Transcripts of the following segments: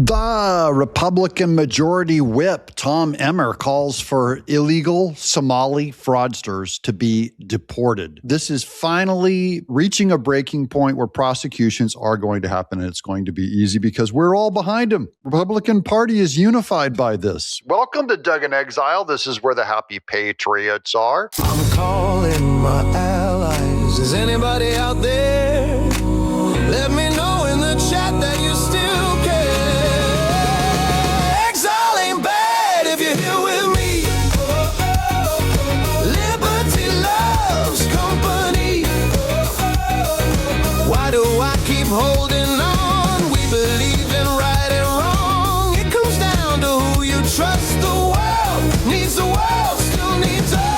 The Republican Majority Whip, Tom Emmer, calls for illegal Somali fraudsters to be deported. This is finally reaching a breaking point where prosecutions are going to happen, and it's going to be easy because we're all behind him. Republican Party is unified by this. Welcome to Doug in Exile. This is where the happy patriots are. I'm calling my allies. Is anybody out there? Let me know in the chat that you still care. Exile ain't bad if you're here with me. Liberty loves company. Why do I keep holding on? We believe in right and wrong. It comes down to who you trust. The world needs the world, still needs us.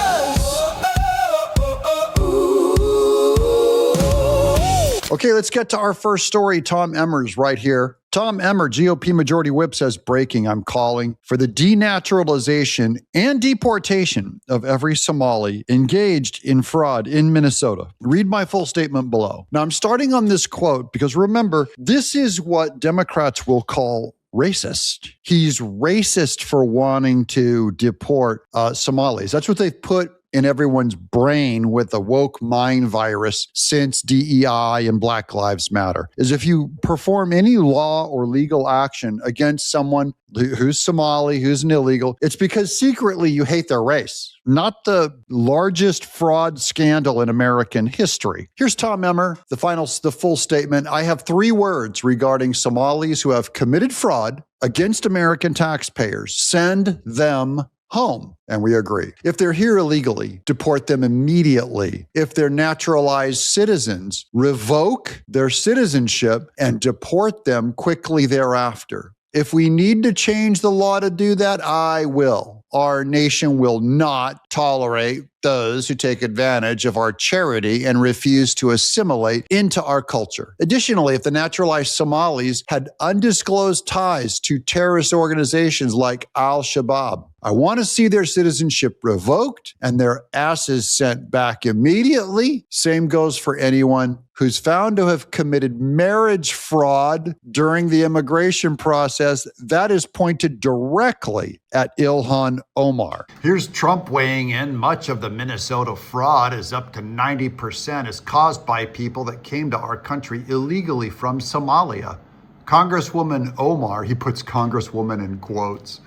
Okay, let's get to our first story. Tom Emmer's right here. Tom Emmer, GOP Majority Whip, says, breaking, I'm calling for the denaturalization and deportation of every Somali engaged in fraud in Minnesota. Read my full statement below. Now, I'm starting on this quote because remember, this is what Democrats will call racist. He's racist for wanting to deport Somalis. That's what they've put in everyone's brain with the woke mind virus since DEI and Black Lives Matter, is if you perform any law or legal action against someone who's Somali, who's an illegal, it's because secretly you hate their race, not the largest fraud scandal in American history. Here's Tom Emmer, the full statement. I have 3 words regarding Somalis who have committed fraud against American taxpayers. Send them home. And we agree. If they're here illegally, deport them immediately. If they're naturalized citizens, revoke their citizenship and deport them quickly thereafter. If we need to change the law to do that, I will. Our nation will not tolerate those who take advantage of our charity and refuse to assimilate into our culture. Additionally, if the naturalized Somalis had undisclosed ties to terrorist organizations like Al-Shabaab, I want to see their citizenship revoked and their asses sent back immediately. Same goes for anyone who's found to have committed marriage fraud during the immigration process. That is pointed directly at Ilhan Omar. Here's Trump weighing in. Much of the Minnesota fraud is up to 90% is caused by people that came to our country illegally from Somalia. Congresswoman Omar, he puts Congresswoman in quotes,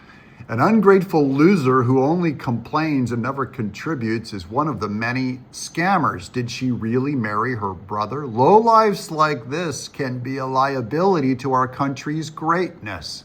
an ungrateful loser who only complains and never contributes is one of the many scammers. Did she really marry her brother? Lowlifes like this can be a liability to our country's greatness.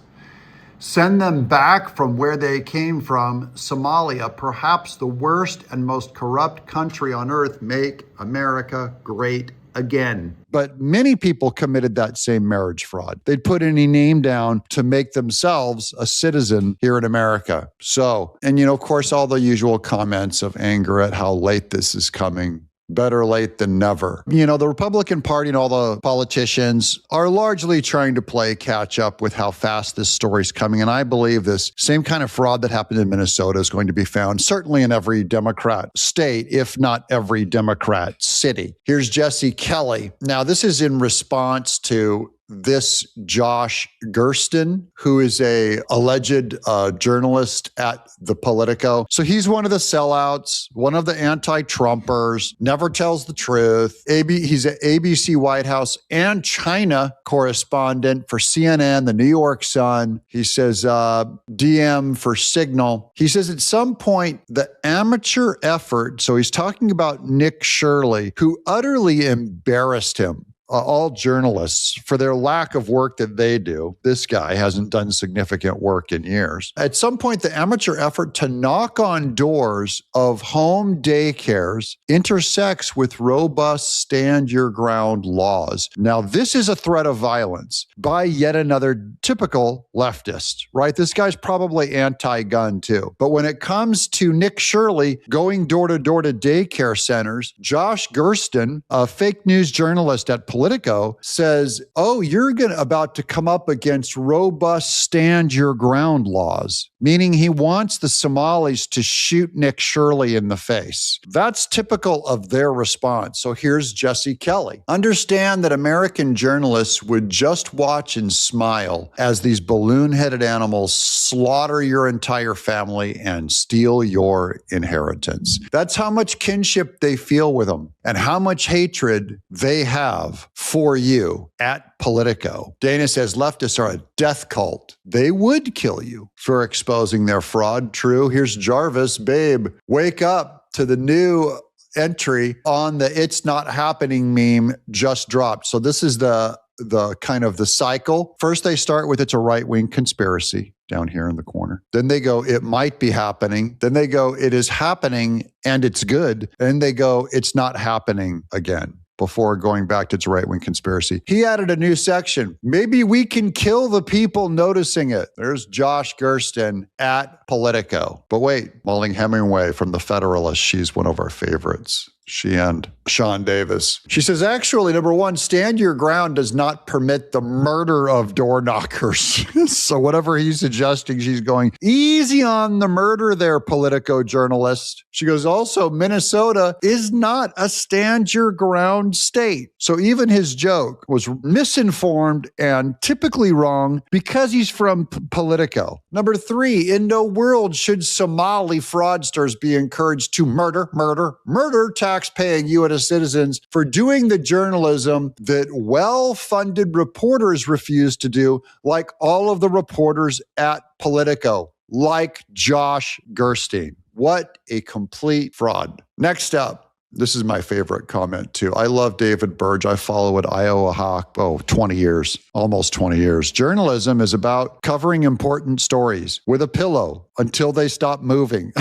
Send them back from where they came from, Somalia, perhaps the worst and most corrupt country on earth. Make America great again. But many people committed that same marriage fraud. They'd put any name down to make themselves a citizen here in America. So, and of course, all the usual comments of anger at how late this is coming. Better late than never. The Republican Party and all the politicians are largely trying to play catch up with how fast this story's coming. And I believe this same kind of fraud that happened in Minnesota is going to be found certainly in every Democrat state, if not every Democrat city. Here's Jesse Kelly. Now, this is in response to this Josh Gersten, who is a alleged journalist at the Politico. So he's one of the sellouts, one of the anti-Trumpers, never tells the truth. He's an ABC White House and China correspondent for CNN, the New York Sun. He says, DM for Signal. He says at some point, the amateur effort, so he's talking about Nick Shirley, who utterly embarrassed him. All journalists for their lack of work that they do. This guy hasn't done significant work in years. At some point, the amateur effort to knock on doors of home daycares intersects with robust stand your ground laws. Now, this is a threat of violence by yet another typical leftist, right? This guy's probably anti-gun too. But when it comes to Nick Shirley going door to door to daycare centers, Josh Gersten, a fake news journalist at Politico, says, oh, you're about to come up against robust stand your ground laws, meaning he wants the Somalis to shoot Nick Shirley in the face. That's typical of their response. So here's Jesse Kelly. Understand that American journalists would just watch and smile as these balloon-headed animals slaughter your entire family and steal your inheritance. That's how much kinship they feel with them and how much hatred they have for you at Politico. Dana says leftists are a death cult. They would kill you for exposing their fraud. True. Here's Jarvis. Babe, wake up to the new entry on the It's Not Happening meme just dropped. So this is the kind of the cycle. First, they start with it's a right-wing conspiracy down here in the corner. Then they go, it might be happening. Then they go, it is happening and it's good. And they go, it's not happening again, before going back to its right-wing conspiracy. He added a new section. Maybe we can kill the people noticing it. There's Josh Gersten at Politico. But wait, Mulling Hemingway from The Federalist, she's one of our favorites. She and Sean Davis. She says, actually, number one, stand your ground does not permit the murder of door knockers. So whatever he's suggesting, she's going easy on the murder there, Politico journalist. She goes, also, Minnesota is not a stand your ground state. So even his joke was misinformed and typically wrong because he's from Politico. Number three, in no world should Somali fraudsters be encouraged to murder tax-paying U.S. citizens for doing the journalism that well-funded reporters refuse to do, like all of the reporters at Politico, like Josh Gerstein. What a complete fraud. Next up, this is my favorite comment too. I love David Burge. I follow at Iowa Hawk, 20 years, almost 20 years. Journalism is about covering important stories with a pillow until they stop moving.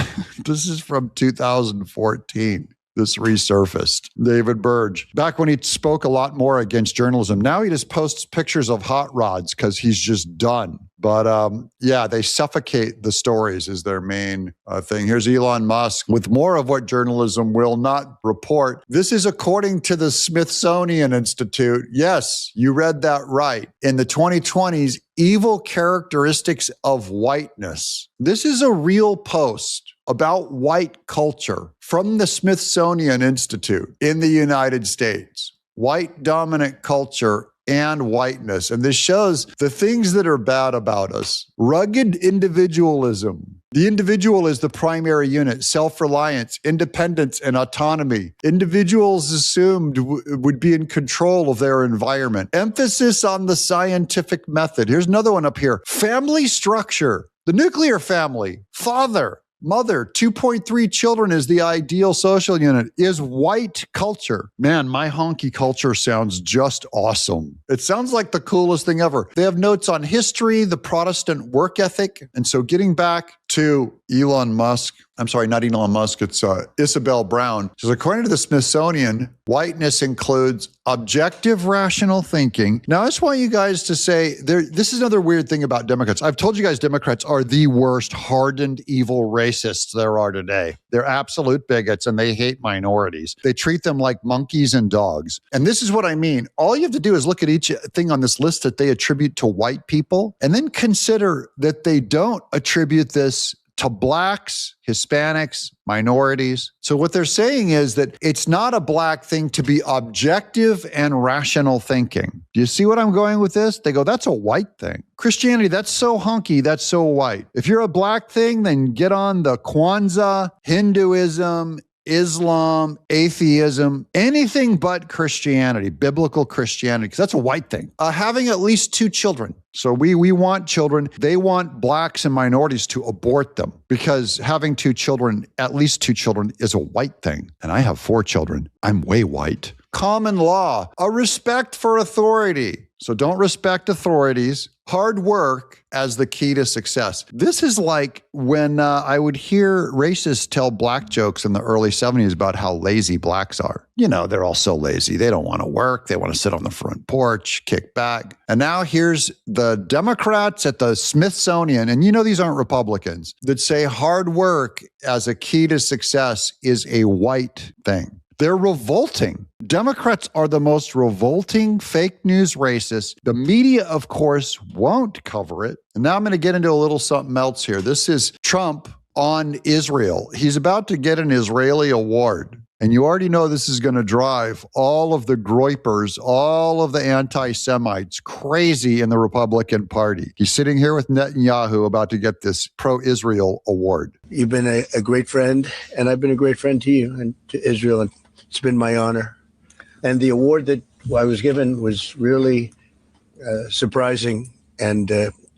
This is from 2014. This resurfaced. David Burge. Back when he spoke a lot more against journalism. Now he just posts pictures of hot rods because he's just done. But yeah, they suffocate the stories is their main thing. Here's Elon Musk with more of what journalism will not report. This is according to the Smithsonian Institute. Yes, you read that right. In the 2020s, evil characteristics of whiteness. This is a real post about white culture from the Smithsonian Institute in the United States. White dominant culture and whiteness. And this shows the things that are bad about us. Rugged individualism. The individual is the primary unit. Self-reliance, independence, and autonomy. Individuals assumed would be in control of their environment. Emphasis on the scientific method. Here's another one up here. Family structure. The nuclear family. Father, mother, 2.3 children is the ideal social unit, is white culture. Man, my honky culture sounds just awesome. It sounds like the coolest thing ever. They have notes on history, the Protestant work ethic. And so getting back to Elon Musk, I'm sorry, not Elon Musk, it's Isabel Brown. She says, according to the Smithsonian, whiteness includes objective rational thinking. Now, I just want you guys to say, this is another weird thing about Democrats. I've told you guys Democrats are the worst hardened evil racists there are today. They're absolute bigots and they hate minorities. They treat them like monkeys and dogs. And this is what I mean. All you have to do is look at each thing on this list that they attribute to white people and then consider that they don't attribute this to blacks, Hispanics, minorities. So what they're saying is that it's not a black thing to be objective and rational thinking. Do you see what I'm going with this? They go, that's a white thing. Christianity, that's so hunky, that's so white. If you're a black thing, then get on the Kwanzaa, Hinduism, Islam, atheism, anything but Christianity, biblical Christianity, because that's a white thing. Having at least 2 children. So we want children. They want blacks and minorities to abort them because having 2 children, at least 2 children, is a white thing. And I have 4 children. I'm way white. Common law, a respect for authority. So don't respect authorities. Hard work as the key to success. This is like when I would hear racists tell black jokes in the early 70s about how lazy blacks are. You know, they're all so lazy. They don't want to work. They want to sit on the front porch, kick back. And now here's the Democrats at the Smithsonian, and you know these aren't Republicans, that say hard work as a key to success is a white thing. They're revolting. Democrats are the most revolting fake news racists. The media, of course, won't cover it. And now I'm going to get into a little something else here. This is Trump on Israel. He's about to get an Israeli award. And you already know this is going to drive all of the groypers, all of the anti-Semites crazy in the Republican Party. He's sitting here with Netanyahu about to get this pro-Israel award. You've been a great friend, and I've been a great friend to you and to Israel, and it's been my honor. And the award that I was given was really surprising and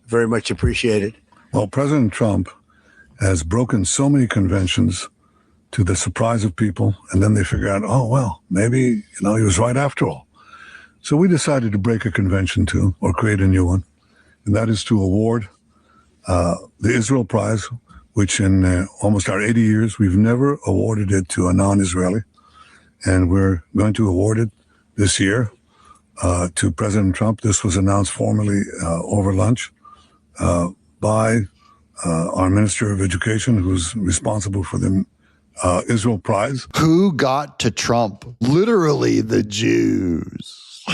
very much appreciated. Well, President Trump has broken so many conventions to the surprise of people, and then they figure out, oh, well, maybe, he was right after all. So we decided to break a convention too, or create a new one, and that is to award the Israel Prize, which in almost our 80 years, we've never awarded it to a non-Israeli, and we're going to award it this year to President Trump. This was announced formally over lunch by our Minister of Education, who's responsible for the Israel Prize. Who got to Trump? Literally the Jews.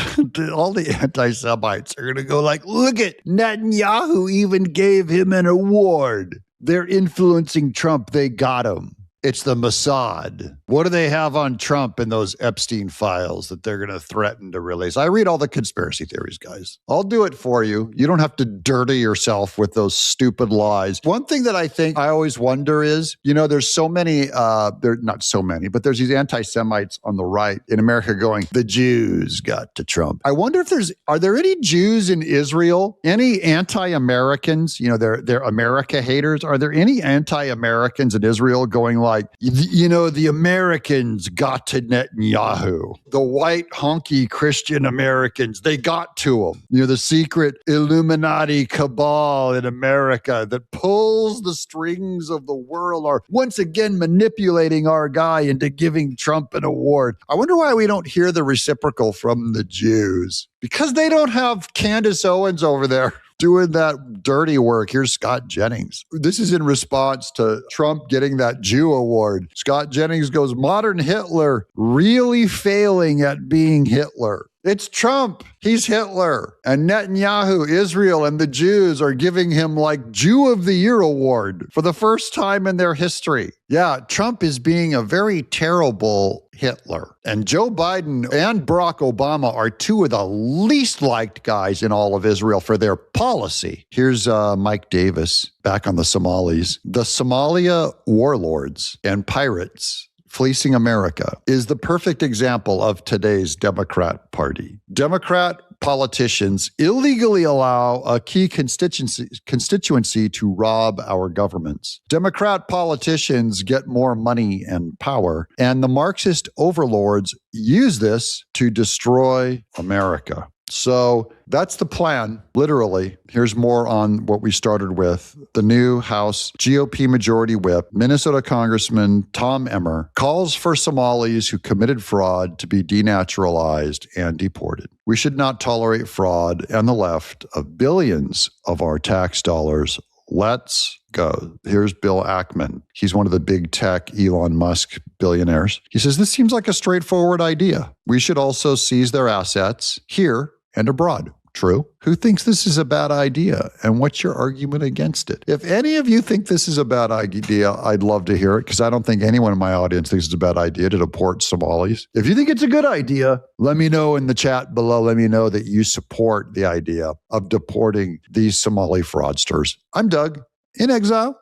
All the anti-Semites are going to go like, look at Netanyahu even gave him an award. They're influencing Trump. They got him. It's the Mossad. What do they have on Trump in those Epstein files that they're going to threaten to release? I read all the conspiracy theories, guys. I'll do it for you. You don't have to dirty yourself with those stupid lies. One thing that I always wonder is, there's so many, not so many, but there's these anti-Semites on the right in America going, the Jews got to Trump. I wonder if are there any Jews in Israel? Any anti-Americans? They're America haters. Are there any anti-Americans in Israel going like, the Americans got to Netanyahu. The white honky Christian Americans, they got to him. The secret Illuminati cabal in America that pulls the strings of the world are once again manipulating our guy into giving Trump an award. I wonder why we don't hear the reciprocal from the Jews. Because they don't have Candace Owens over there doing that dirty work. Here's Scott Jennings. This is in response to Trump getting that Jew award. Scott Jennings goes, modern Hitler really failing at being Hitler. It's Trump. He's Hitler. And Netanyahu, Israel, and the Jews are giving him like Jew of the Year award for the first time in their history. Yeah, Trump is being a very terrible Hitler. And Joe Biden and Barack Obama are two of the least liked guys in all of Israel for their policy. Here's Mike Davis back on the Somalis. The Somalia warlords and pirates fleecing America is the perfect example of today's Democrat Party. Democrat politicians illegally allow a key constituency to rob our governments. Democrat politicians get more money and power, and the Marxist overlords use this to destroy America. So that's the plan, literally. Here's more on what we started with. The new House GOP Majority Whip, Minnesota Congressman Tom Emmer, calls for Somalis who committed fraud to be denaturalized and deported. We should not tolerate fraud and the left of billions of our tax dollars. Let's go. Here's Bill Ackman. He's one of the big tech Elon Musk billionaires. He says, this seems like a straightforward idea. We should also seize their assets here and abroad. True. Who thinks this is a bad idea? And what's your argument against it? If any of you think this is a bad idea, I'd love to hear it, because I don't think anyone in my audience thinks it's a bad idea to deport Somalis. If you think it's a good idea, let me know in the chat below. Let me know that you support the idea of deporting these Somali fraudsters. I'm Doug, in exile.